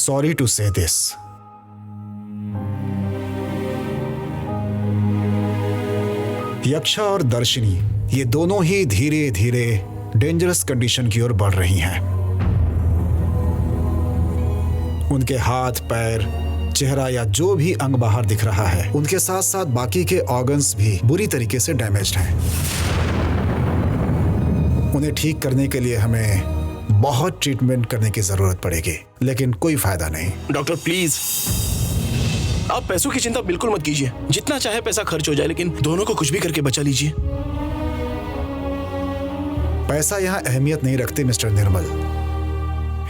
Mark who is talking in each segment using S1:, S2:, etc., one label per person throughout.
S1: Sorry to से this, यक्षा और दर्शिनी ये दोनों ही धीरे धीरे डेंजरस कंडीशन की ओर बढ़ रही हैं। उनके हाथ, पैर, चेहरा या जो भी अंग बाहर दिख रहा है, उनके साथ साथ बाकी के ऑर्गन्स भी बुरी तरीके से डैमेज्ड हैं। उन्हें ठीक करने के लिए हमें बहुत ट्रीटमेंट करने की जरूरत पड़ेगी, लेकिन कोई फायदा नहीं।
S2: डॉक्टर प्लीज, आप पैसों की चिंता बिल्कुल मत कीजिए। जितना चाहे पैसा खर्च हो जाए, लेकिन दोनों को कुछ भी करके बचा लीजिए।
S1: पैसा यहाँ अहमियत नहीं रखते मिस्टर निर्मल।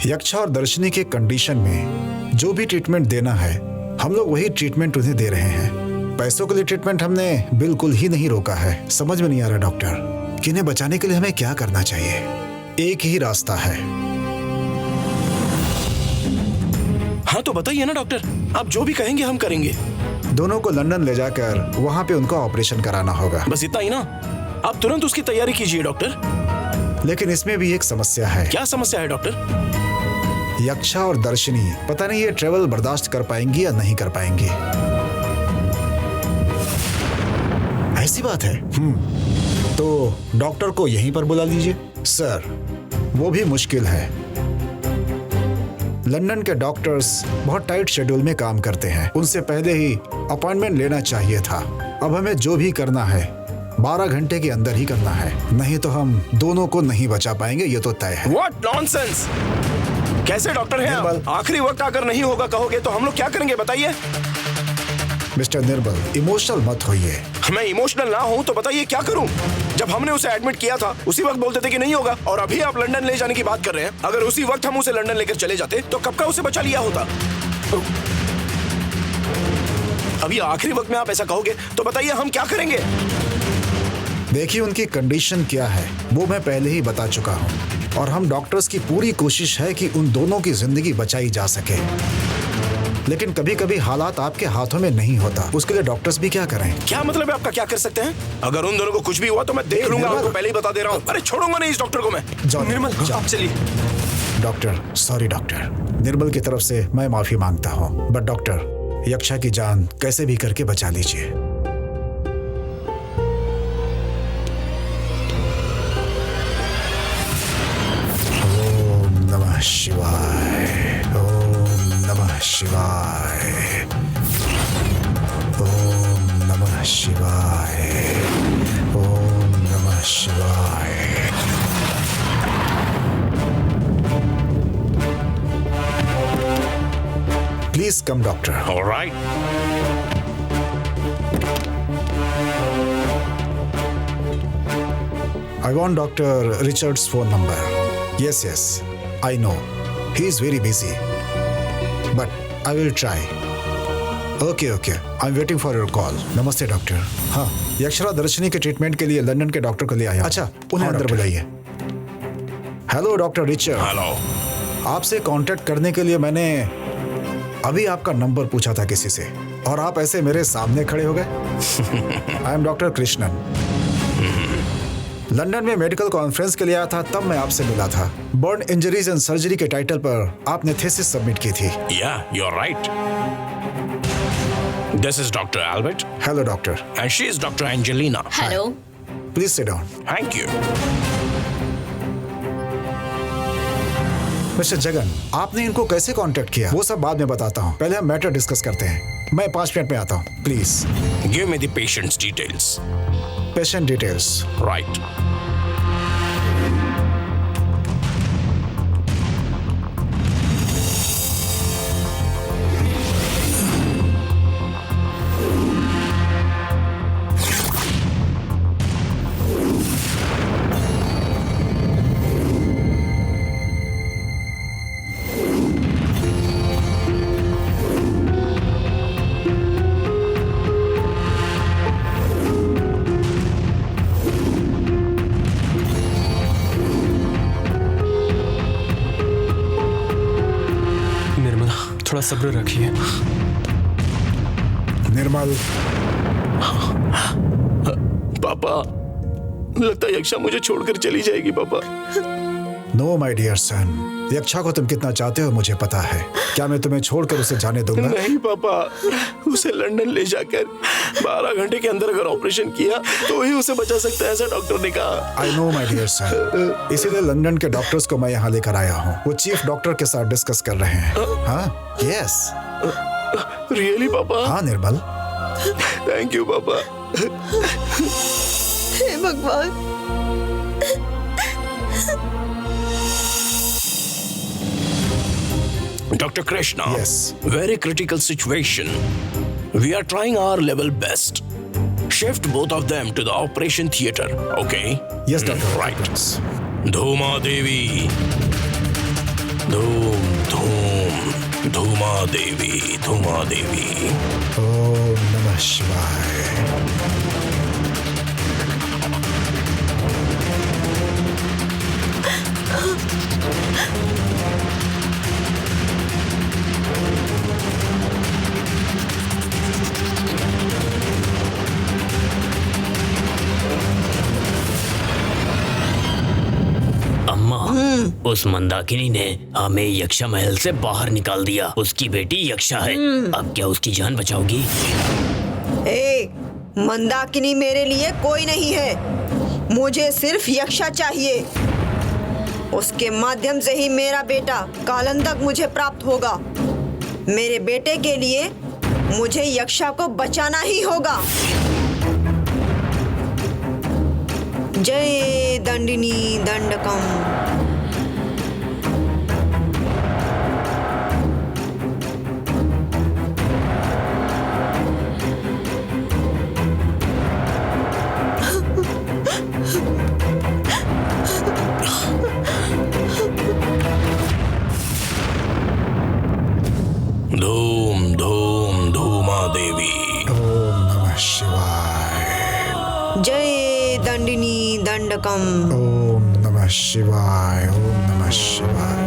S1: यक्षा और दर्शनी के कंडीशन में जो भी ट्रीटमेंट देना है, हम लोग वही ट्रीटमेंट उन्हें दे रहे हैं। पैसों के लिए ट्रीटमेंट हमने बिल्कुल ही नहीं रोका है। समझ में नहीं आ रहा डॉक्टर कि इन्हें बचाने के लिए हमें क्या करना चाहिए। एक ही रास्ता है।
S2: हाँ तो बताइए ना डॉक्टर, आप जो भी कहेंगे हम करेंगे।
S1: दोनों को लंदन ले जाकर वहाँ पे उनका ऑपरेशन कराना होगा।
S2: बस इतना ही ना? आप तुरंत उसकी तैयारी कीजिए डॉक्टर।
S1: लेकिन इसमें भी एक समस्या है।
S2: क्या समस्या है डॉक्टर?
S1: यक्षा और दर्शनी पता नहीं ये ट्रेवल बर्दाश्त कर पाएंगी या नहीं कर पाएंगी। ऐसी बात है। तो डॉक्टर को यहीं पर बुला लीजिए। सर, वो भी मुश्किल है। लंदन के डॉक्टर्स बहुत टाइट शेड्यूल में काम करते हैं। उनसे पहले ही अपॉइंटमेंट लेना चाहिए था। अब हमें जो भी करना है 12 घंटे के अंदर ही करना है, नहीं तो हम दोनों को नहीं बचा पाएंगे, ये तो तय है।
S2: What nonsense! कैसे डॉक्टर हैं आप? आखिरी वक्त अगर नहीं होगा कहोगे तो हम लोग क्या करेंगे बताइए?
S1: मिस्टर निर्मल, इमोशनल मत होइए।
S2: मैं इमोशनल ना हूं तो बताइए क्या करूं? जब हमने उसे एडमिट किया था उसी वक्त बोलते थे कि नहीं होगा, और अभी आप लंदन ले जाने की बात कर रहे हैं। अगर उसी वक्त हम उसे लंदन लेकर चले जाते तो कब का उसे बचा लिया होता। अभी आखिरी वक्त में आप ऐसा कहोगे तो बताइए हम क्या करेंगे?
S1: देखिए, उनकी कंडीशन क्या है वो मैं पहले ही बता चुका हूँ, और हम डॉक्टर्स की पूरी कोशिश है कि उन दोनों की जिंदगी बचाई जा सके। लेकिन कभी कभी हालात आपके हाथों में नहीं होता, उसके लिए डॉक्टर्स भी क्या करें?
S2: क्या मतलब है आपका? क्या कर सकते हैं? अगर उन दोनों को कुछ भी हुआ तो मैं देख लूंगा, आपको पहले ही बता दे रहा हूँ। अरे छोड़ूंगा नहीं इस डॉक्टर को मैं।
S3: निर्मल, आप चलिए।
S1: डॉक्टर, सॉरी डॉक्टर, निर्मल की तरफ से मैं माफी मांगता हूँ, बट डॉक्टर यक्षा की जान कैसे भी करके बचा लीजिए। ओम नमः शिवाय, ओम नमः शिवाय, ओम नमः शिवाय, ओम नमः शिवाय। Please come, doctor.
S2: All right.
S1: I want Dr. Richard's phone number. Yes, I know. He is very busy. But I will try. Okay. I'm waiting for your call. नमस्ते डॉक्टर। हाँ, यक्षरा दर्शनी के ट्रीटमेंट के लिए लंदन के doctor को ले आया। अच्छा, उन्हें अंदर बुलाइए। Hello doctor Richard.
S2: हेलो।
S1: आपसे कांटेक्ट करने के लिए मैंने अभी आपका नंबर पूछा था किसी से, और आप ऐसे मेरे सामने खड़े हो गए। I am doctor Krishnan. London में मेडिकल कॉन्फ्रेंस के लिए आया था, तब मैं आपसे मिला था। बर्न इंजरीज एंड सर्जरी के टाइटल पर आपने थीसिस सबमिट की थी।
S2: Yeah, you're right. This is Dr. Albert.
S1: Hello doctor.
S2: And she is Dr. Angelina.
S4: Hello.
S1: Please sit down.
S2: Thank you.
S1: Mister Jagan, आपने इनको कैसे कांटेक्ट किया वो सब बाद में बताता हूँ, पहले हम मैटर डिस्कस करते हैं। मैं 5 मिनट में आता हूँ, please.
S2: Give me the patient's details.
S1: Patient details.
S2: Right.
S3: थोड़ा सब्र रखिए।
S1: निर्मल।
S2: पापा, लगता है यक्षा मुझे छोड़कर चली जाएगी पापा।
S1: नो माय डियर सन, यक्षा को तुम कितना चाहते हो मुझे पता है। क्या मैं तुम्हें छोड़कर उसे जाने दूंगा?
S2: नहीं पापा, उसे लंदन ले जाकर 12 घंटे के अंदर अगर ऑपरेशन किया तो ही उसे बचा सकता है, ऐसा डॉक्टर ने कहा।
S1: I know my dear son, इसीलिए लंदन के डॉक्टर्स को मैं यहाँ लेकर आया हूँ। वो चीफ डॉक्टर के साथ डिस्कस कर रहे हैं। हाँ, यस।
S2: रियली पापा?
S1: हाँ निर्मल।
S2: थैंक यू पापा।
S4: हे भगवान।
S2: Dr. Krishna,
S1: Yes.
S2: very critical situation. We are trying our level best. Shift both of them to the operation theater, okay?
S1: Yes, doctor.
S2: Right. Dhuma Devi. Dhoom, dhoom. Dhuma Devi, Dhuma Devi.
S1: ओम नमः शिवाय।
S5: अम्मा, उस मंदाकिनी ने हमें यक्षा महल से बाहर निकाल दिया। उसकी बेटी यक्षा है। अब क्या उसकी जान बचाओगी?
S4: ए, मंदाकिनी मेरे लिए कोई नहीं है। मुझे सिर्फ यक्षा चाहिए। उसके माध्यम से ही मेरा बेटा कालंतक मुझे प्राप्त होगा। मेरे बेटे के लिए मुझे यक्षा को बचाना ही होगा। जय दंडिनी दंडकम।
S2: धूम धूम धूमा देवी।
S1: ओम नमः शिवाय।
S4: जय दंडिनी दंडकम।
S1: ओम नमः शिवाय। ओम नमः शिवाय।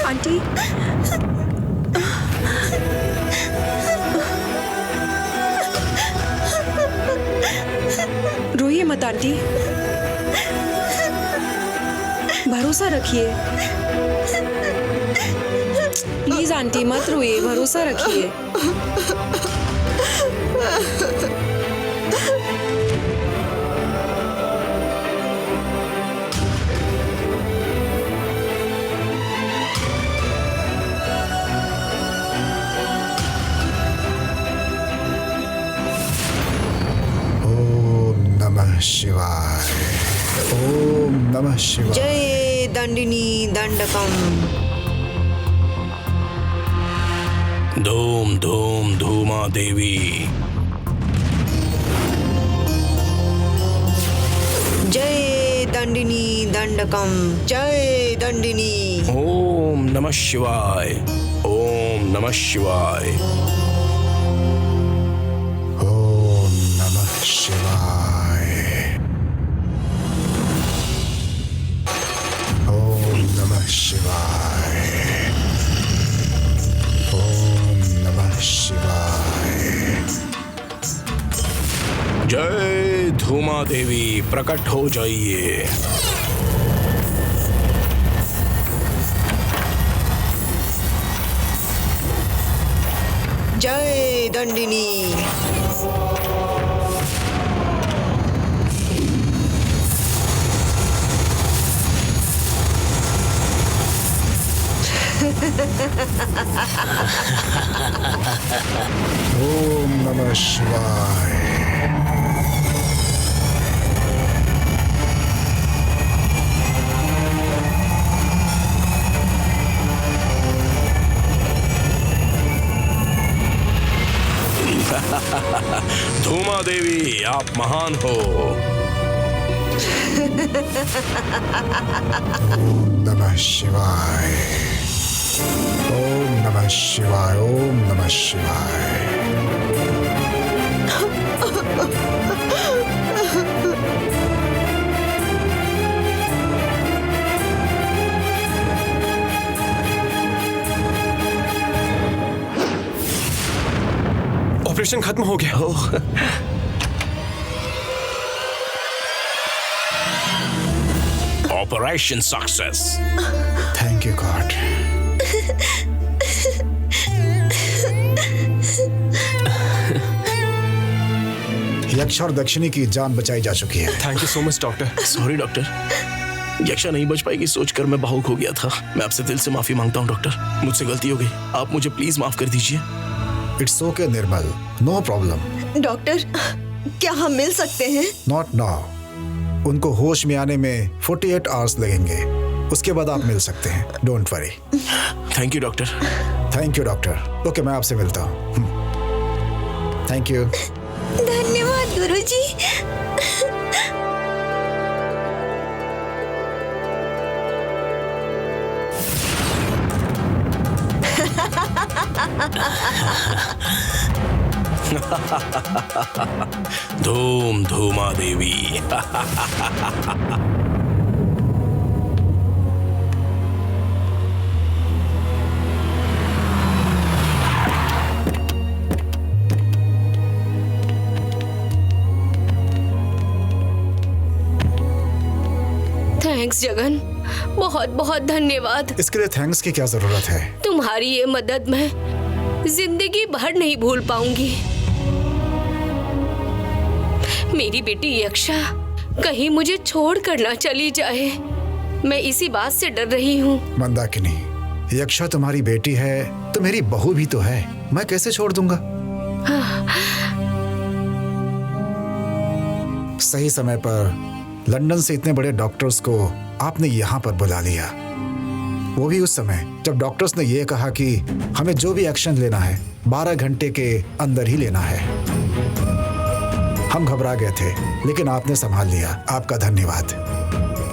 S6: आंटी, रोइए मत आंटी, भरोसा रखिए। प्लीज आंटी मत रोइए, भरोसा रखिए।
S1: ओम नमः शिवाय। ओम नमः शिवाय।
S4: जय दंडिनी दंडकम।
S2: धूम धूम धूमा देवी।
S4: जय दंडिनी दंडकम। जय दंडिनी।
S2: ओम नमः शिवाय। ओम नमः शिवाय।
S1: ओम नमः शिवाय। ओम नमः शिवाय। ओम नमः शिवाय।
S2: जय धूमा देवी, प्रकट हो जाइए।
S4: जय दंडिनी।
S1: ओम नमः शिवाय।
S2: धूमा देवी, आप महान हो।
S1: ओम नमः शिवाय। ओम नमः शिवाय। ओम नमः शिवाय।
S3: ऑपरेशन खत्म हो गया।
S2: Operation success.
S1: Thank you God. Yaksh और दक्षिणी की जान बचाई जा चुकी है।
S3: Thank you so much doctor.
S2: Sorry doctor, Yaksha नहीं बच पाएगी सोचकर मैं भावुक हो गया था। मैं आपसे दिल से माफी मांगता हूँ डॉक्टर, मुझसे गलती हो गई, आप मुझे प्लीज माफ कर दीजिए।
S1: It's okay Nirmal, no problem.
S4: Doctor, क्या हम मिल सकते हैं?
S1: Not now. उनको होश में आने में 48 आवर्स लगेंगे, उसके बाद आप मिल सकते हैं। Don't worry.
S2: Thank you doctor.
S1: Thank you doctor. Okay, मैं आपसे मिलता हूँ। Thank you.
S4: धन्यवाद गुरुजी।
S2: धूम धूमा देवी।
S6: थैंक्स जगन, बहुत बहुत धन्यवाद।
S1: इसके लिए थैंक्स की क्या जरूरत है?
S6: तुम्हारी ये मदद मैं जिंदगी भर नहीं भूल पाऊंगी। मेरी बेटी यक्षा कहीं मुझे छोड़ कर ना चली जाए, मैं इसी बात से डर रही हूँ।
S1: मंदाकिनी, यक्षा तुम्हारी बेटी है तो मेरी बहू भी तो है, मैं कैसे छोड़ दूंगा? सही समय पर लंदन से इतने बड़े डॉक्टर्स को आपने यहाँ पर बुला लिया, वो भी उस समय जब डॉक्टर्स ने ये कहा कि हमें जो भी एक्शन लेना है 12 घंटे के अंदर ही लेना है। हम घबरा गए थे, लेकिन आपने संभाल लिया। आपका धन्यवाद।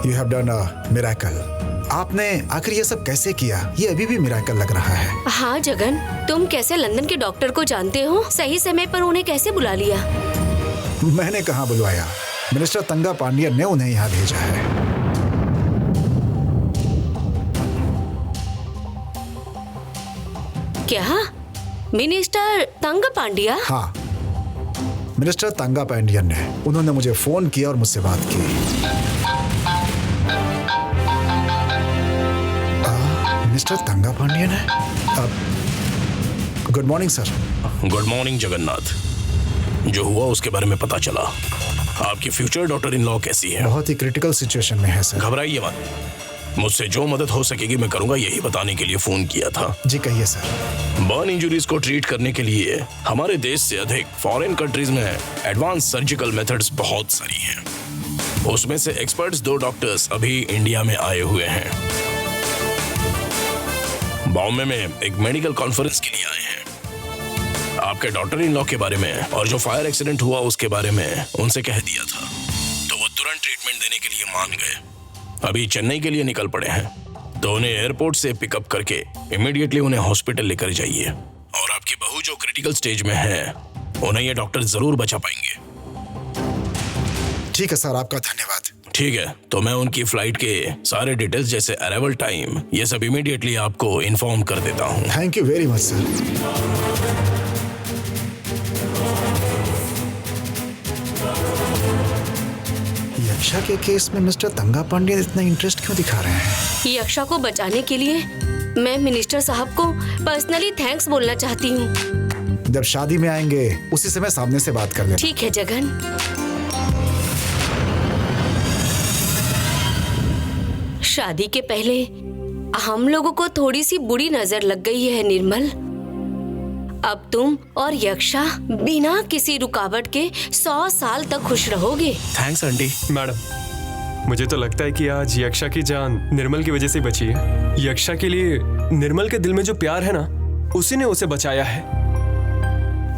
S1: You have done a miracle. आपने आखिर ये सब कैसे किया? ये अभी भी मिरेकल लग रहा है।
S6: हाँ जगन, तुम कैसे लंदन के डॉक्टर को जानते हो? सही समय पर उन्हें कैसे बुला लिया?
S1: मैंने कहाँ बुलवाया, मिनिस्टर तंगा पांडियन ने उन्हें यहाँ भेजा है।
S6: क्या मिनिस्टर तंग पांड्या?
S1: हाँ, मिनिस्टर तंगा पांडियन ने, उन्होंने मुझे फोन किया और मुझसे बात की। मिनिस्टर तंगा पांडियन है? Good morning sir.
S2: Good morning Jagannath. जो हुआ उसके बारे में पता चला। आपकी फ्यूचर डॉटर इन लॉ कैसी है?
S1: बहुत ही क्रिटिकल सिचुएशन में है सर।
S2: घबराइए मत, मुझसे जो मदद हो सकेगी मैं करूंगा, यही बताने के लिए फोन किया था।
S1: जी कहिए सर।
S2: बर्न इंजरीज को ट्रीट करने के लिए हमारे देश से अधिक फॉरेन कंट्रीज में एडवांस सर्जिकल मेथड्स बहुत सारी हैं। उसमें से एक्सपर्ट्स 2 डॉक्टर्स अभी इंडिया में आए हुए हैं। बॉम्बे में एक मेडिकल कॉन्फ्रेंस के लिए आए हैं। आपके डॉटर इन लॉ के बारे में और जो फायर एक्सीडेंट हुआ उसके बारे में उनसे कह दिया था, तो वो तुरंत ट्रीटमेंट देने के लिए मान गए। अभी चेन्नई के लिए निकल पड़े हैं, तो उन्हें एयरपोर्ट से पिकअप करके इमीडिएटली उन्हें हॉस्पिटल लेकर जाइए। और आपकी बहू जो क्रिटिकल स्टेज में है, उन्हें ये डॉक्टर जरूर बचा पाएंगे।
S1: ठीक है सर, आपका धन्यवाद।
S2: ठीक है, तो मैं उनकी फ्लाइट के सारे डिटेल्स जैसे अराइवल टाइम ये सब इमीडिएटली आपको इन्फॉर्म कर देता हूँ।
S1: Thank you very much sir. Yaksha के केस में मिस्टर तंगा पांडियन इतना इंटरेस्ट क्यों दिखा रहे हैं?
S6: यक्षा को बचाने के लिए मैं मिनिस्टर साहब को पर्सनली थैंक्स बोलना चाहती हूँ।
S1: जब शादी में आएंगे उसी समय सामने से बात कर लेना।
S6: ठीक है जगन। शादी के पहले हम लोगों को थोड़ी सी बुरी नजर लग गई है निर्मल। अब तुम और यक्षा बिना किसी रुकावट के 100 साल तक खुश रहोगे।
S2: Thanks aunty.
S3: मैडम, मुझे तो लगता है कि आज यक्षा की जान निर्मल की वजह से बची है। यक्षा के लिए निर्मल के दिल में जो प्यार है ना, उसी ने उसे बचाया है।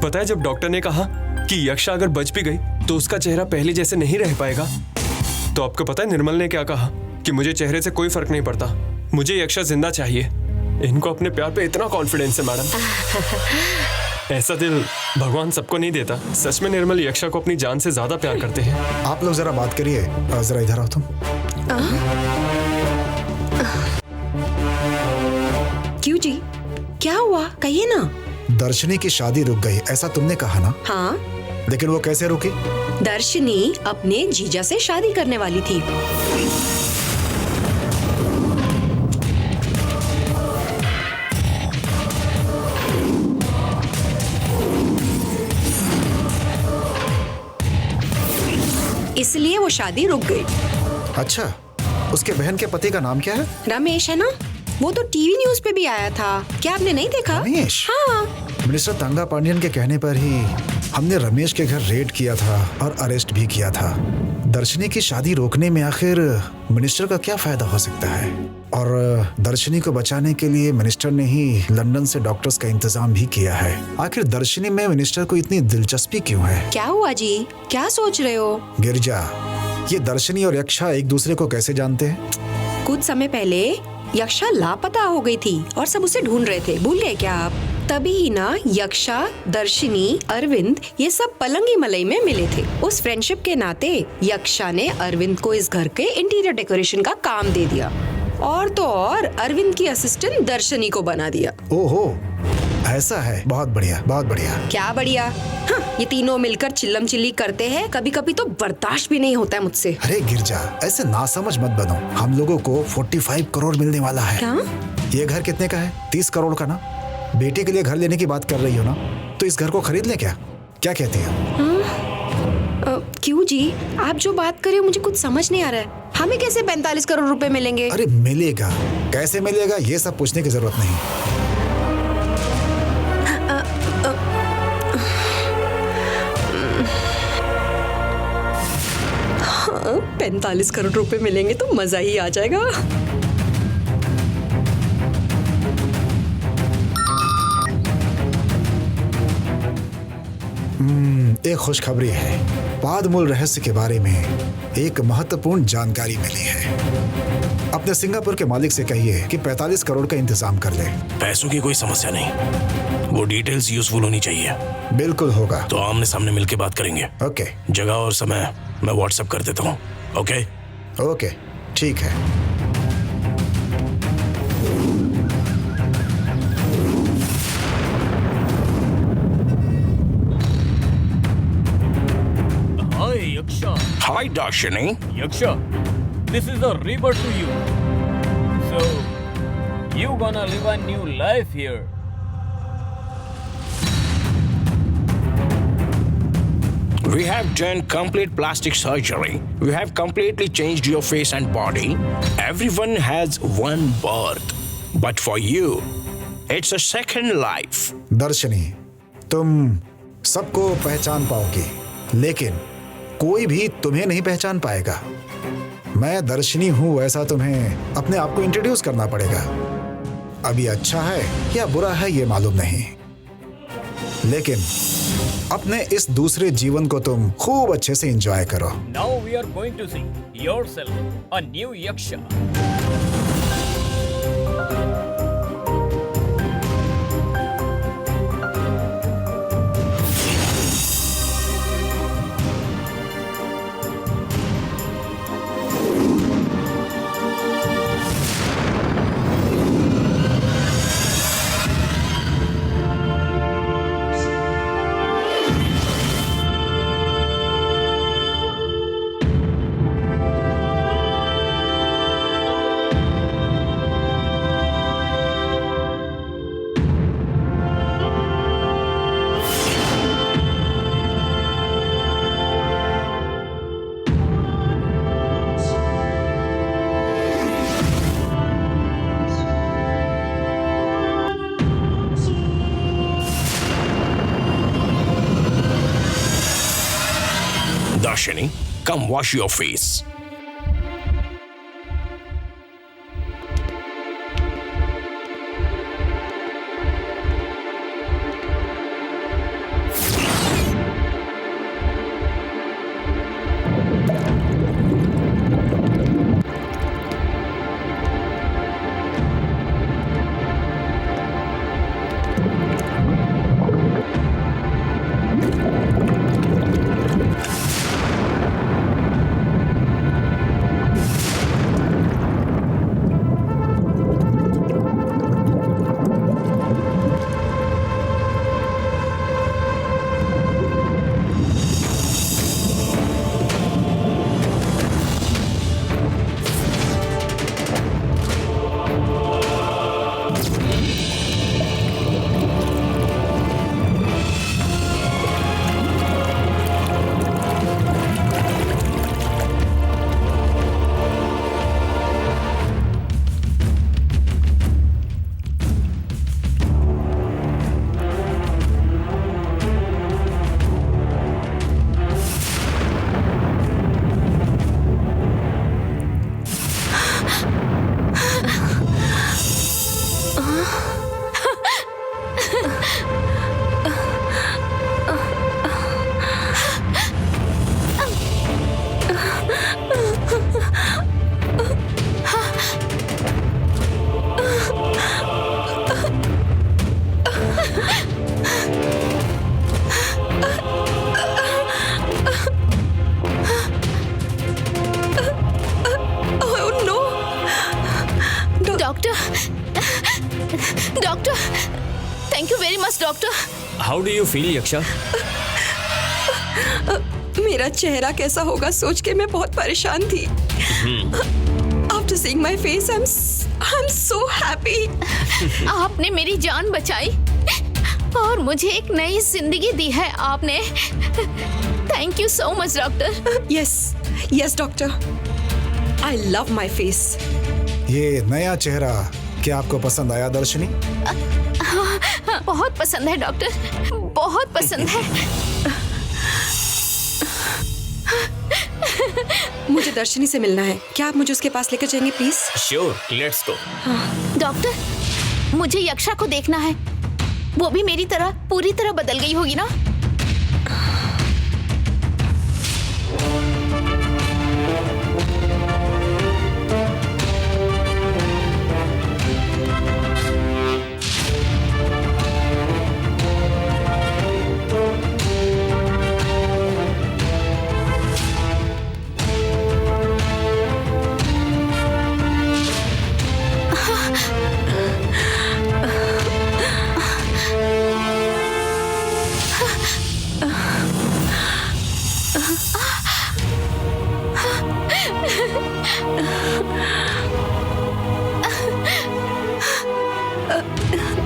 S3: पता है, जब डॉक्टर ने कहा कि यक्षा अगर बच भी गई तो उसका चेहरा पहले जैसे नहीं रह पाएगा, तो आपको पता है निर्मल ने क्या कहा? कि मुझे चेहरे से कोई फर्क नहीं पड़ता, मुझे यक्षा जिंदा चाहिए। इनको अपने प्यार पे इतना कॉन्फिडेंस है मैडम। ऐसा दिल भगवान सबको नहीं देता। सच में निर्मल यक्षा को अपनी जान से ज्यादा प्यार करते हैं।
S1: आप लोग जरा बात करिए। जरा इधर आओ तुम।
S7: क्यों जी, क्या हुआ? कहिए ना।
S1: दर्शनी की शादी रुक गई ऐसा तुमने कहा ना,
S7: हाँ,
S1: लेकिन वो कैसे रुकी?
S7: दर्शनी अपने जीजा से शादी करने वाली थी। इसलिए वो शादी रुक गई।
S1: अच्छा, उसके बहन के पति का नाम क्या है?
S7: रमेश है ना, वो तो टीवी न्यूज पे भी आया था, क्या आपने नहीं देखा?
S1: रमेश?
S7: हाँ।
S1: मिनिस्टर तंगा पांडियन के कहने पर ही हमने रमेश के घर रेड किया था और अरेस्ट भी किया था। दर्शनी की शादी रोकने में आखिर मिनिस्टर का क्या फायदा हो सकता है? और दर्शनी को बचाने के लिए मिनिस्टर ने ही लंदन से डॉक्टर्स का इंतजाम भी किया है। आखिर दर्शनी में मिनिस्टर को इतनी दिलचस्पी क्यों है?
S7: क्या हुआ जी, क्या सोच रहे हो?
S1: गिरजा, ये दर्शनी और यक्षा एक दूसरे को कैसे जानते हैं?
S7: कुछ समय पहले यक्षा लापता हो गई थी और सब उसे ढूंढ रहे थे, भूल गए क्या आप? तभी ही ना यक्षा, दर्शनी, अरविंद ये सब पलंगी मलई में मिले थे। उस फ्रेंडशिप के नाते यक्षा ने अरविंद को इस घर के इंटीरियर डेकोरेशन का काम दे दिया और तो और अरविंद की असिस्टेंट दर्शनी को बना दिया।
S1: ओहो, ऐसा है, बहुत बढ़िया, बहुत बढ़िया।
S7: क्या बढ़िया? हाँ, ये तीनों मिलकर चिल्लम चिल्ली करते हैं, कभी कभी तो बर्दाश्त भी नहीं होता है मुझसे।
S1: अरे गिरजा, ऐसे नासमझ मत बनो। हम लोगों को 45 करोड़ मिलने वाला है।
S7: क्या?
S1: ये घर कितने का है? 30 करोड़ का ना। बेटे के लिए घर लेने की बात कर रही हो ना, तो इस घर को खरीद ले क्या? क्या कहती है?
S7: क्यों जी, आप जो बात कर रहे हो मुझे कुछ समझ नहीं आ रहा है। हमें कैसे 45 करोड़ रुपए मिलेंगे?
S1: अरे मिलेगा, कैसे मिलेगा ये सब पूछने की जरूरत नहीं।
S7: 45 करोड़ रुपए मिलेंगे तो मजा ही आ जाएगा।
S1: एक खुशखबरी है, पादमूल रहस्य के बारे में एक महत्वपूर्ण जानकारी मिली है। अपने सिंगापुर के मालिक से कहिए कि 45 करोड़ का इंतजाम कर ले।
S2: पैसों की कोई समस्या नहीं, वो डिटेल्स यूजफुल होनी चाहिए।
S1: बिल्कुल होगा।
S2: तो आमने सामने मिलके बात करेंगे।
S1: ओके।
S2: जगह और समय मैं व्हाट्सएप कर देता हूँ। ओके
S1: ओके, ठीक है।
S2: Hi, Darshini.
S8: Yaksha, this is a rebirth to you. So, you gonna live a new life here.
S2: We have done complete plastic surgery. We have completely changed your face and body. Everyone has one birth. But for you, it's a second life.
S1: दर्शनी, तुम सबको पहचान पाओगी, लेकिन कोई भी तुम्हें नहीं पहचान पाएगा। मैं दर्शनी हूँ ऐसा तुम्हें अपने आप को इंट्रोड्यूस करना पड़ेगा। अभी अच्छा है या बुरा है ये मालूम नहीं, लेकिन अपने इस दूसरे जीवन को तुम खूब अच्छे से एंजॉय करो।
S8: Now we are going to see yourself a new Yaksha.
S2: Darshini, come wash your face.
S5: Feel Yaksha?
S7: मेरा चेहरा कैसा होगा सोच के मैं बहुत परेशान थी। After seeing my face, I'm so happy.
S9: आपने मेरी जान बचाई और मुझे एक नई जिंदगी दी है आपने। Thank you so much doctor.
S7: Yes, doctor. I love my face.
S1: ये नया चेहरा क्या आपको पसंद आया दर्शनी?
S9: हाँ, बहुत पसंद है डॉक्टर, बहुत पसंद है।
S7: मुझे दर्शनी से मिलना है, क्या आप मुझे उसके पास लेकर जाएंगे please?
S5: Sure, let's go.
S9: Doctor, मुझे यक्षा को देखना है। वो भी मेरी तरह पूरी तरह बदल गई होगी ना?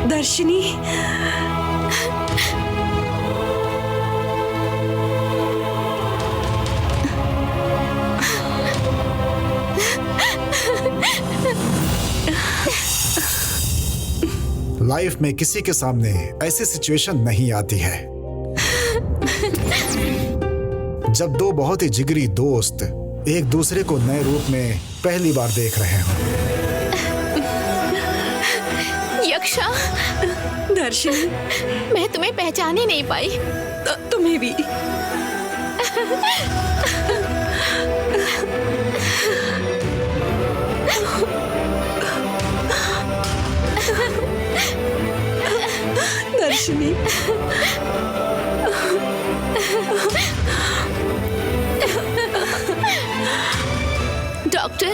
S7: दर्शनी,
S1: लाइफ में किसी के सामने ऐसी सिचुएशन नहीं आती है जब दो बहुत ही जिगरी दोस्त एक दूसरे को नए रूप में पहली बार देख रहे हों।
S9: यक्षा,
S7: दर्शनी,
S9: मैं तुम्हें पहचान ही नहीं पाई।
S7: तुम्हें भी। दर्शनी,
S9: डॉक्टर,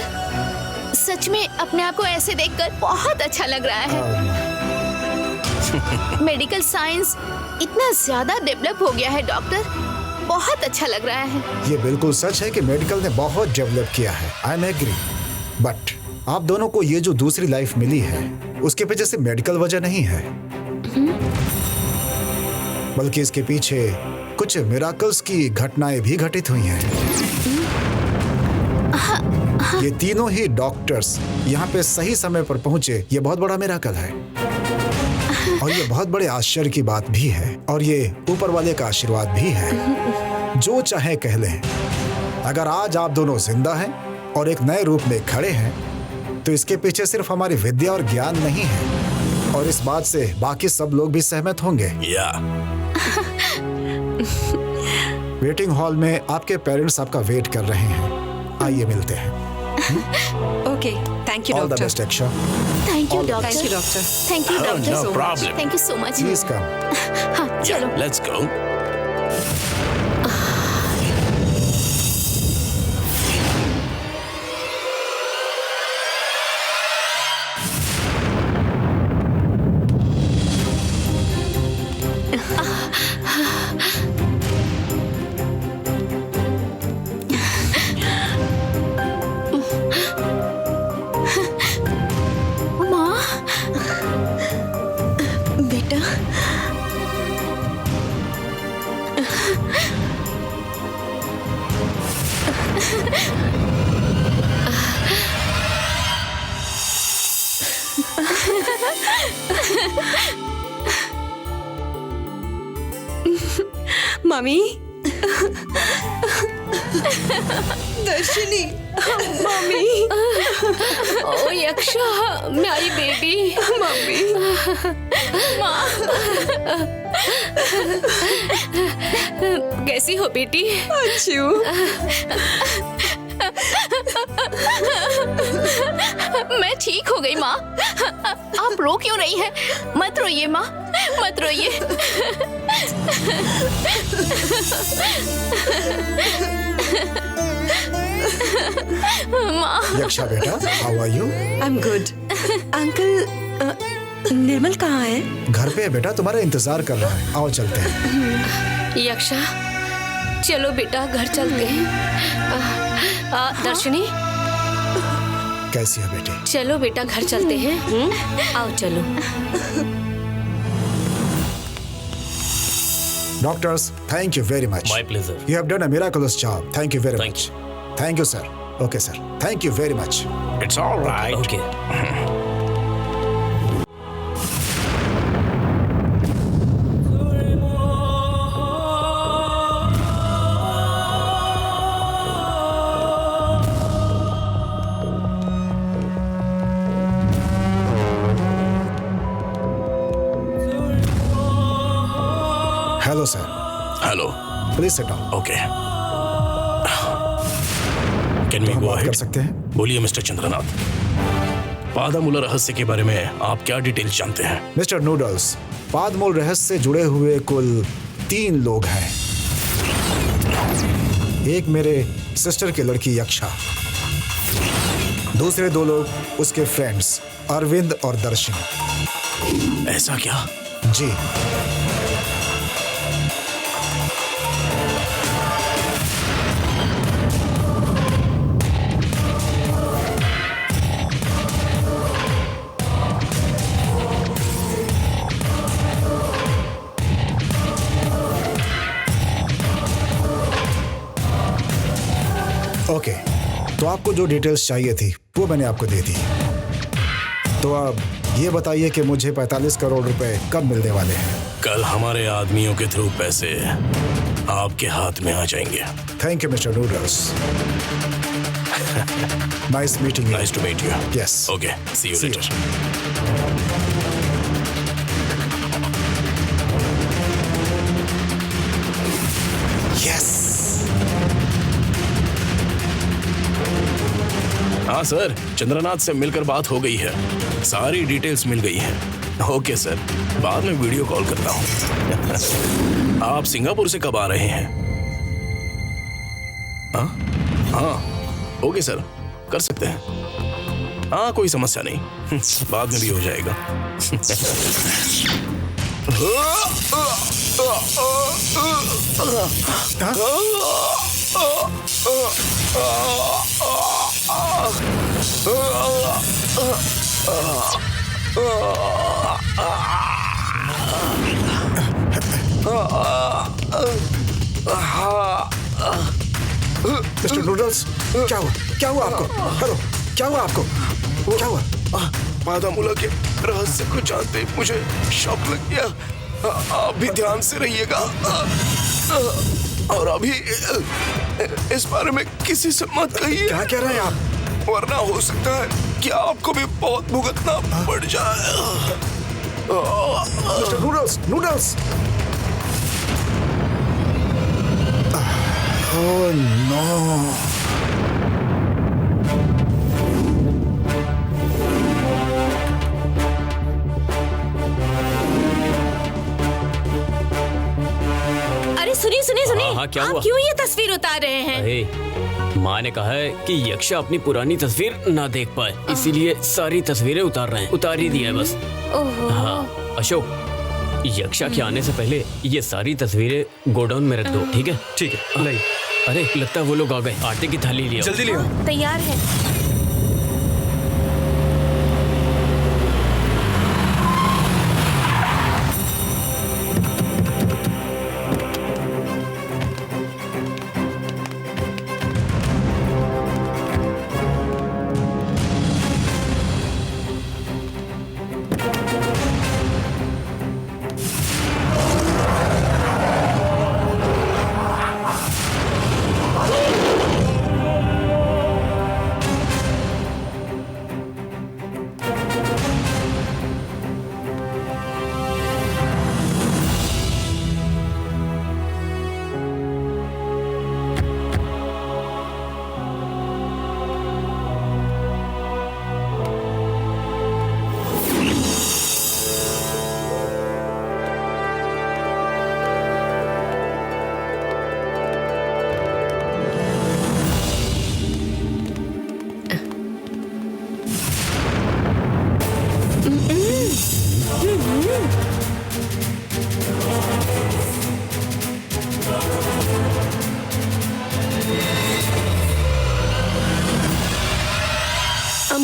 S9: सच में अपने आप को ऐसे देखकर बहुत अच्छा लग रहा है। मेडिकल साइंस इतना ज्यादा डेवलप हो गया है डॉक्टर, बहुत अच्छा लग रहा है।
S1: ये बिल्कुल सच है कि मेडिकल ने बहुत डेवलप किया है, आई एम एग्री। बट आप दोनों को ये जो दूसरी लाइफ मिली है उसके पीछे से मेडिकल वजह नहीं है, बल्कि इसके पीछे कुछ मिराकल्स की घटनाएं भी घटित हुई हैं। ये तीनों ही डॉक्टर्स यहाँ पे सही समय पर पहुंचे, ये बहुत बड़ा मिराकल है और ये बहुत बड़े आश्चर्य की बात भी है और ये ऊपर वाले का आशीर्वाद भी है। जो चाहे कह लें, अगर आज आप दोनों जिंदा हैं और एक नए रूप में खड़े हैं तो इसके पीछे सिर्फ हमारी विद्या और ज्ञान नहीं है, और इस बात से बाकी सब लोग भी सहमत होंगे। वेटिंग हॉल में आपके पेरेंट्स आपका वेट कर रहे हैं, आइए मिलते हैं।
S7: Okay, thank you
S1: all the
S7: doctor.
S1: Best Yaksha.
S9: Thank you
S1: All the
S9: doctor.
S7: Thank you doctor.
S9: Thank you doctor.
S2: no problem.
S9: Thank you so much.
S1: Please come.
S9: हाँ, चलो।
S2: Let's go.
S9: बेटा,
S7: mummy, Darshani, mummy,
S6: oh Yaksha, my baby.
S7: Mummy,
S6: माँ, कैसी हो बेटी?
S7: अच्छू,
S9: मैं ठीक हो गई माँ। आप रो क्यों रही हैं? मत रोइए माँ, मत रोइए। माँ।
S1: यक्षा बेटा, how are you?
S7: I am good. Uncle, Nirmal कहाँ है?
S1: घर पे है बेटा, तुम्हारा इंतजार कर रहा है। आओ चलते हैं।
S6: यक्षा, चलो बेटा घर चलते हैं। दर्शनी,
S1: कैसी है बेटी?
S6: चलो बेटा घर चलते हैं। आओ चलो।
S1: Doctors, thank you very much.
S5: My pleasure.
S1: You have done a miraculous job. Thank you very
S5: Thank
S1: much. Thank you, sir. Okay, sir. Thank you very much.
S2: It's alright.
S5: Okay.
S1: Hello, sir.
S2: Hello.
S1: Please sit down.
S2: Okay, can we
S1: हम
S2: go
S1: बात कर
S2: ahead?
S1: सकते हैं?
S2: बोलिए mister Chandranath, पादामूला रहस्य के बारे में आप क्या डिटेल्स जानते हैं?
S1: मिस्टर नूडल्स, पादमूल रहस्य से जुड़े हुए कुल 3 लोग हैं। एक मेरे सिस्टर की लड़की यक्षा, दूसरे 2 लोग उसके फ्रेंड्स अरविंद और दर्शन।
S2: ऐसा क्या?
S1: जी, ओके। तो आपको जो डिटेल्स चाहिए थी वो मैंने आपको दे दी। तो अब ये बताइए कि मुझे 45 करोड़ रुपए कब मिलने वाले हैं?
S2: कल हमारे आदमियों के थ्रू पैसे आपके हाथ में आ जाएंगे।
S1: Thank you mister noodles. Nice meeting you.
S2: Nice to meet you.
S1: Yes.
S2: Okay, see you
S1: See you.
S2: Later.
S1: Yes.
S2: हाँ सर, चंद्रनाथ से मिलकर बात हो गई है, सारी डिटेल्स मिल गई हैं। ओके सर, बाद में वीडियो कॉल करता हूँ। आप सिंगापुर से कब आ रहे हैं? हाँ हाँ, ओके सर, कर सकते हैं। हाँ, कोई समस्या नहीं, बाद में भी हो जाएगा।
S1: मिस्टर नूडल्स, क्या हुआ? क्या हुआ आपको? हेलो, क्या हुआ आपको? क्या हुआ?
S2: पादामूला के रहस्य को जानते ही मुझे शॉक लग गया। आप भी ध्यान से रहिएगा, और अभी इस बारे में किसी से मत कहिए।
S1: क्या कह रहे हैं आप?
S2: वरना हो सकता है कि आपको भी बहुत भुगतना पड़ जाए।
S1: Mister noodles, noodles. Oh no.
S6: अरे सुनिए सुनिए सुनिए,
S5: हाँ, क्या
S6: आप
S5: हुआ?
S6: क्यों ये तस्वीर उतार रहे हैं?
S5: अरे, माँ ने कहा है कि यक्षा अपनी पुरानी तस्वीर ना देख पाए, इसीलिए सारी तस्वीरें उतार रहे हैं। उतार ही दिया है बस।
S6: ओहो।
S5: हाँ अशोक, यक्षा के आने से पहले ये सारी तस्वीरें गोडाउन में रख दो, ठीक है?
S3: ठीक है, लाई।
S5: अरे लगता है वो लोग आ गए। आटे की थाली लिया।
S3: जल्दी लियो।
S6: तैयार है।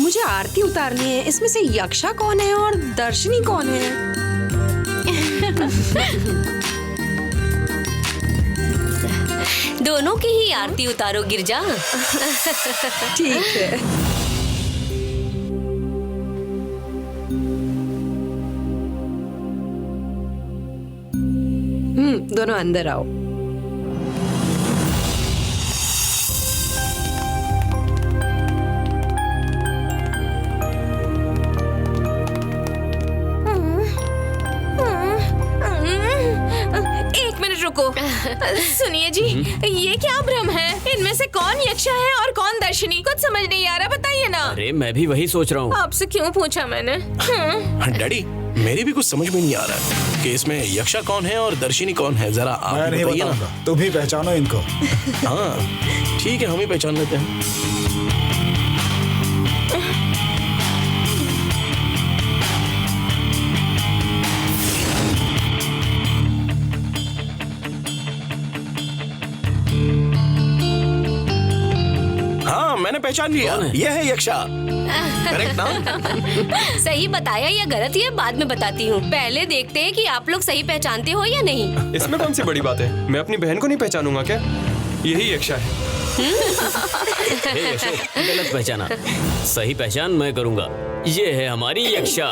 S7: मुझे आरती उतारनी है। इसमें से यक्षा कौन है और दर्शनी कौन है?
S6: दोनों की ही आरती उतारो गिरजा।
S7: ठीक है। दोनों अंदर आओ।
S9: एक मिनट रुको। सुनिए जी, ये क्या भ्रम है? इनमें से कौन यक्षा है और कौन दर्शनी? कुछ समझ नहीं आ रहा, बताइए ना।
S5: अरे मैं भी वही सोच रहा हूँ।
S9: आपसे क्यों पूछा मैंने?
S2: डैडी, मेरी भी कुछ समझ में नहीं आ रहा कि इसमें यक्षा कौन है और दर्शिनी कौन है। जरा आप
S1: मैं नहीं
S2: बताइए ना।
S1: बताऊंगा, तुम ही पहचानो इनको।
S2: हाँ ठीक है, हम ही पहचान लेते हैं। हाँ मैंने पहचान लिया, ये है यक्षा। करेक्ट ना?
S6: सही बताया या गलत ये बाद में बताती हूँ। पहले देखते हैं कि आप लोग सही पहचानते हो या नहीं।
S3: इसमें कौन सी बड़ी बात है? मैं अपनी बहन को नहीं पहचानूंगा क्या? यही यक्षा है।
S5: हे यशो, गलत पहचाना। सही पहचान मैं करूंगा। ये है हमारी यक्षा।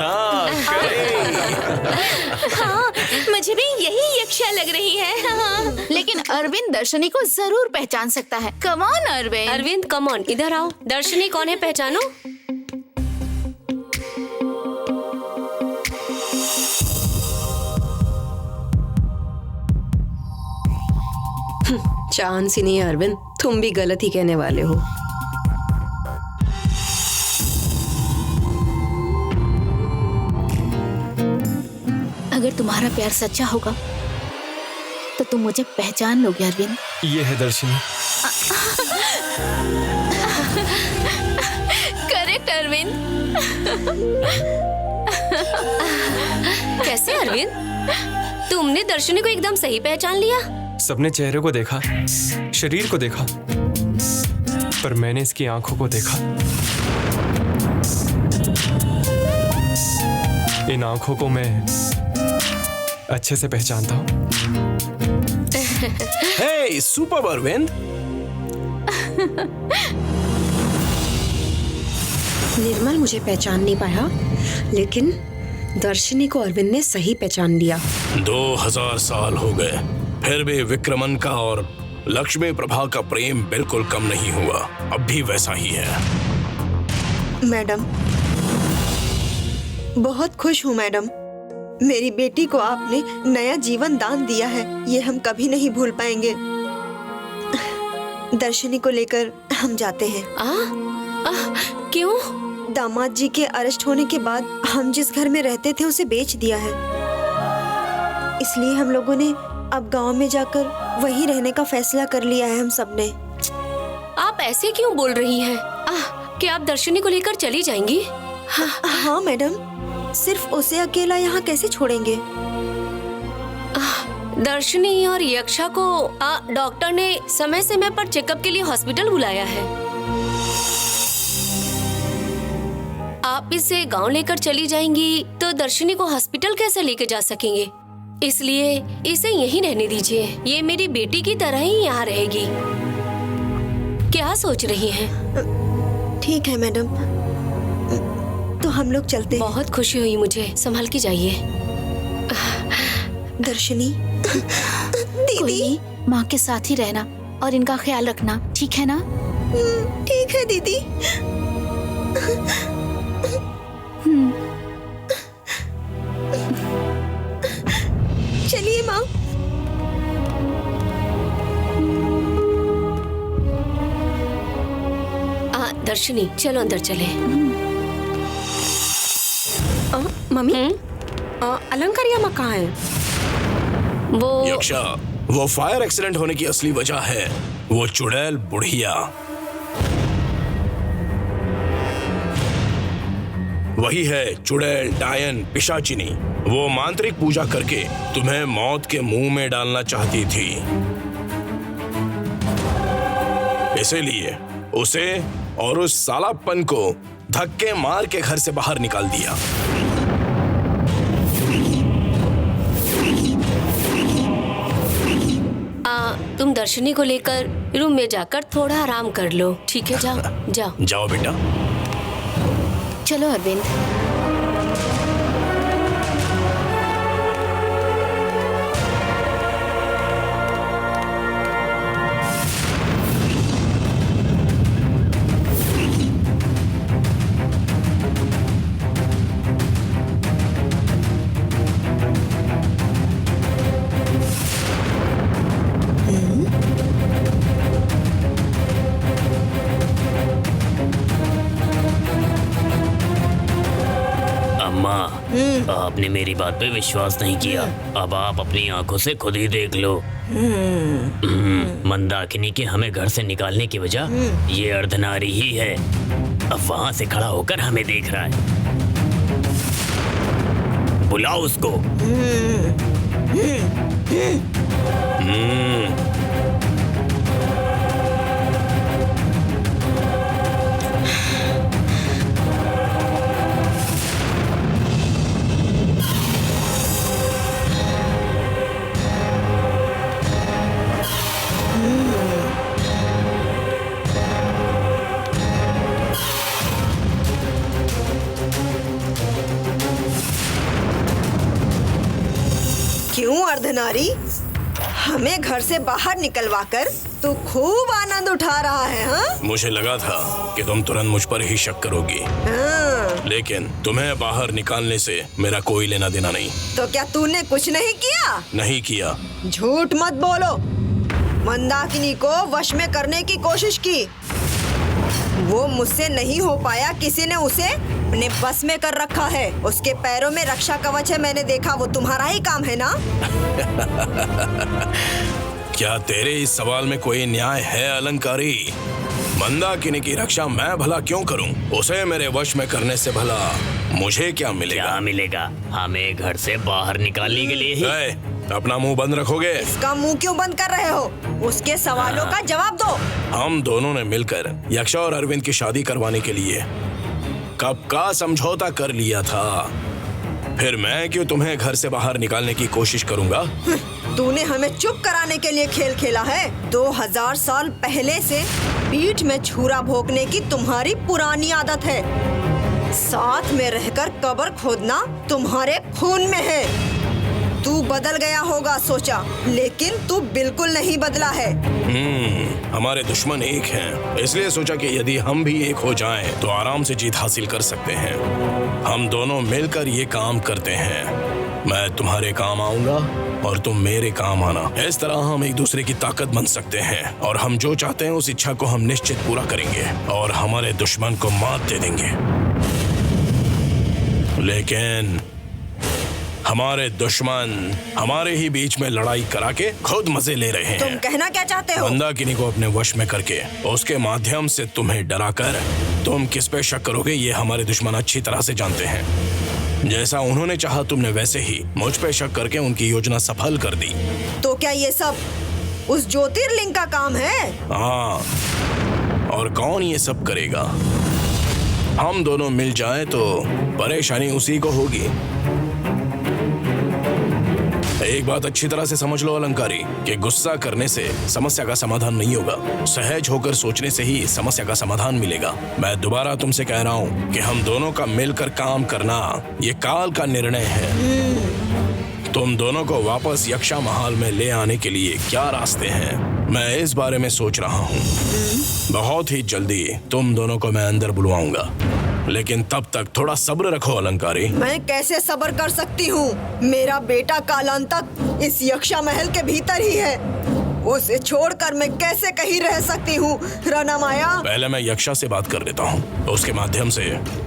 S9: हाँ, मुझे भी यही यक्षा लग रही है। हाँ। लेकिन अरविंद दर्शनी को जरूर पहचान सकता है। Come on Arvind.
S6: Arvind come on, इधर आओ। दर्शनी कौन है, पहचानो।
S7: चांस ही नहीं है अरविंद, तुम भी गलत ही कहने वाले हो।
S9: अगर तुम्हारा प्यार सच्चा होगा तो तुम मुझे पहचान लोगे अरविंद।
S3: ये है दर्शनी।
S9: करेक्ट अरविंद।
S6: कैसे अरविंद, तुमने दर्शनी को एकदम सही पहचान लिया?
S3: सबने चेहरे को देखा, शरीर को देखा, पर मैंने इसकी आंखों को देखा। इन आंखों को मैं अच्छे से पहचानता हूँ।
S2: हे सुपर अरविंद।
S7: निर्मल मुझे पहचान नहीं पाया, लेकिन दर्शनी को अरविंद ने सही पहचान लिया।
S2: 2000 साल हो गए, फिर भी विक्रमन का और लक्ष्मी प्रभा का प्रेम बिल्कुल कम नहीं हुआ। अब भी वैसा ही है।
S4: मैडम, बहुत खुश हूँ मैडम। मेरी बेटी को आपने नया जीवन दान दिया है, ये हम कभी नहीं भूल पाएंगे। दर्शनी को लेकर हम जाते हैं।
S6: क्यों?
S4: दामाद जी के अरेस्ट होने के बाद हम जिस घर में रहते थे उसे बेच दिया है, इसलिए हम लोगों ने अब गांव में जाकर वहीं रहने का फैसला कर लिया है हम सबने।
S6: आप ऐसे क्यों बोल रही हैं? क्या आप दर्शनी को लेकर चली जाएंगी?
S4: हाँ मैडम, सिर्फ उसे अकेला यहाँ कैसे छोड़ेंगे?
S6: दर्शनी और यक्षा को डॉक्टर ने समय समय पर चेकअप के लिए हॉस्पिटल बुलाया है। आप इसे गांव लेकर चली जाएंगी तो दर्शनी को हॉस्पिटल कैसे लेकर जा सकेंगे? इसलिए इसे यहीं रहने दीजिए। ये मेरी बेटी की तरह ही यहाँ रहेगी। क्या सोच रही हैं?
S4: ठीक है मैडम, तो हम लोग चलते हैं।
S6: बहुत खुशी हुई मुझे। संभाल के जाइए।
S4: दर्शनी,
S9: कोई नहीं, माँ के साथ ही रहना और इनका ख्याल रखना, ठीक है ना?
S4: ठीक है दीदी। चलिए माँ।
S6: दर्शनी चलो अंदर चले।
S7: मम्मी, अलंकारिया माँ कहाँ है?
S6: वो
S2: यक्षा, वो फायर एक्सीडेंट होने की असली वजह है वो चुड़ैल बुढ़िया। वही है चुड़ैल डायन पिशाचिनी। वो मांत्रिक पूजा करके तुम्हें मौत के मुंह में डालना चाहती थी, इसीलिए उसे और उस सालापन को धक्के मार के घर से बाहर निकाल दिया।
S6: तुम दर्शनी को लेकर रूम में जाकर थोड़ा आराम कर लो, ठीक है? जाओ जाओ।
S2: जाओ बेटा।
S6: चलो अरविंद।
S5: आपने मेरी बात पे विश्वास नहीं किया, अब आप अपनी आंखों से खुद ही देख लो। मंदाकिनी के हमें घर से निकालने की वजह ये अर्धनारी ही है। अब वहां से खड़ा होकर हमें देख रहा है। बुलाओ उसको।
S4: क्यों अर्धनारी, हमें घर से बाहर निकलवाकर तू खूब आनंद उठा रहा है? हाँ?
S2: मुझे लगा था कि तुम तुरंत मुझ पर ही शक करोगी।
S4: हाँ।
S2: लेकिन तुम्हें बाहर निकालने से मेरा कोई लेना देना नहीं।
S4: तो क्या तूने कुछ नहीं किया?
S2: नहीं किया।
S4: झूठ मत बोलो। मंदाकिनी को वश में करने की कोशिश की, वो मुझसे नहीं हो पाया। किसी ने उसे अपने बस में कर रखा है। उसके पैरों में रक्षा कवच है, मैंने देखा। वो तुम्हारा ही काम है ना?
S2: क्या तेरे इस सवाल में कोई न्याय है अलंकारी? मंदाकिनी की रक्षा मैं भला क्यों करूं? उसे मेरे वश में करने से भला मुझे क्या मिलेगा?
S5: क्या मिलेगा? हमें घर से बाहर निकालने के लिए ही।
S2: अपना मुंह बंद रखोगे?
S4: इसका मुंह क्यों बंद कर रहे हो? उसके सवालों का जवाब दो।
S2: हम दोनों ने मिलकर यक्षा और अरविंद की शादी करवाने के लिए कब का समझौता कर लिया था। फिर मैं क्यों तुम्हें घर से बाहर निकालने की कोशिश करूंगा?
S4: तूने हमें चुप कराने के लिए खेल खेला है। 2000 साल पहले से पीठ में छुरा भोंकने की तुम्हारी पुरानी आदत है। साथ में रहकर कब्र खोदना तुम्हारे खून में है। तू बदल गया होगा सोचा, लेकिन तू बिल्कुल नहीं बदला है।
S2: हमारे दुश्मन एक हैं, इसलिए सोचा कि यदि हम भी एक हो जाएं, तो आराम से जीत हासिल कर सकते हैं। हम दोनों मिलकर ये काम करते हैं। मैं तुम्हारे काम आऊंगा और तुम मेरे काम आना। इस तरह हम एक दूसरे की ताकत बन सकते हैं और हम जो चाहते हैं उस इच्छा को हम निश्चित पूरा करेंगे और हमारे दुश्मन को मात दे देंगे। लेकिन हमारे दुश्मन हमारे ही बीच में लड़ाई करा के खुद मजे ले रहे हैं।
S4: तुम कहना क्या चाहते हो?
S2: मंदाकिनी को अपने वश में करके उसके माध्यम से तुम्हें डराकर तुम किस पे शक करोगे, ये हमारे दुश्मन अच्छी तरह से जानते हैं। जैसा उन्होंने चाहा तुमने वैसे ही मुझ पे शक करके उनकी योजना सफल कर दी।
S4: तो क्या ये सब उस ज्योतिर्लिंग का काम है?
S2: हाँ, और कौन ये सब करेगा? हम दोनों मिल जाएं तो परेशानी उसी को होगी। एक बात अच्छी तरह से समझ लो अलंकारी, कि गुस्सा करने से समस्या का समाधान नहीं होगा। सहज होकर सोचने से ही समस्या का समाधान मिलेगा। मैं दोबारा तुमसे कह रहा हूँ कि हम दोनों का मिलकर काम करना ये काल का निर्णय है। तुम दोनों को वापस यक्षा महल में ले आने के लिए क्या रास्ते हैं, मैं इस बारे में सोच रहा हूँ। बहुत ही जल्दी तुम दोनों को मैं अंदर बुलवाऊंगा, लेकिन तब तक थोड़ा सब्र रखो अलंकारी।
S4: मैं कैसे सब्र कर सकती हूँ? मेरा बेटा कालांतक इस यक्षा महल के भीतर ही है। उसे छोड़कर मैं कैसे कहीं रह सकती हूँ? रना माया,
S2: पहले मैं यक्षा से बात कर लेता हूँ, उसके माध्यम से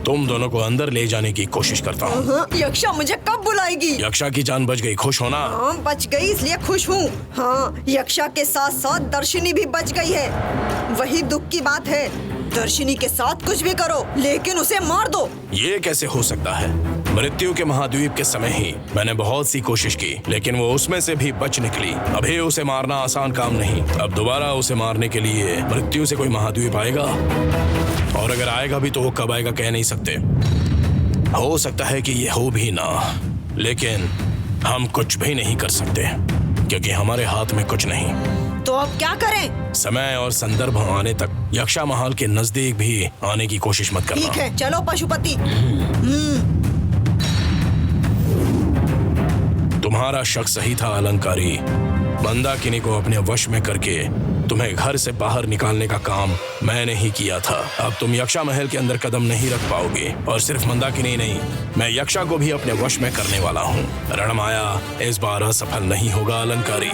S2: तुम दोनों को अंदर ले जाने की कोशिश करता हूँ।
S4: यक्षा मुझे कब बुलाएगी?
S2: यक्षा की जान बच गई, खुश होना।
S4: हाँ, बच गई इसलिए खुश हूँ। हाँ, यक्षा के साथ साथ दर्शिनी भी बच गई है, वही दुख की बात है। दर्शिनी के साथ कुछ भी करो, लेकिन उसे मार दो।
S2: ये कैसे हो सकता है? मृत्यु के महाद्वीप के समय ही मैंने बहुत सी कोशिश की, लेकिन वो उसमें से भी बच निकली। अभी उसे मारना आसान काम नहीं। अब दोबारा उसे मारने के लिए मृत्यु से कोई महाद्वीप आएगा, और अगर आएगा भी तो वो कब आएगा कह नहीं सकते। हो सकता है कि ये हो भी ना, लेकिन हम कुछ भी नहीं कर सकते क्योंकि हमारे हाथ में कुछ नहीं।
S4: तो अब क्या करें?
S2: समय और संदर्भ आने तक यक्षा महल के नजदीक भी आने की कोशिश मत करना।
S4: ठीक है, चलो पशुपति।
S2: तुम्हारा शक सही था अलंकारी। मंदाकिनी को अपने वश में करके तुम्हें घर से बाहर निकालने का काम मैंने ही किया था। अब तुम यक्षा महल के अंदर कदम नहीं रख पाओगे, और सिर्फ मंदाकिनी नहीं, मैं यक्षा को भी अपने वश में करने वाला हूँ। रणमाया इस बार असफल नहीं होगा अलंकारी।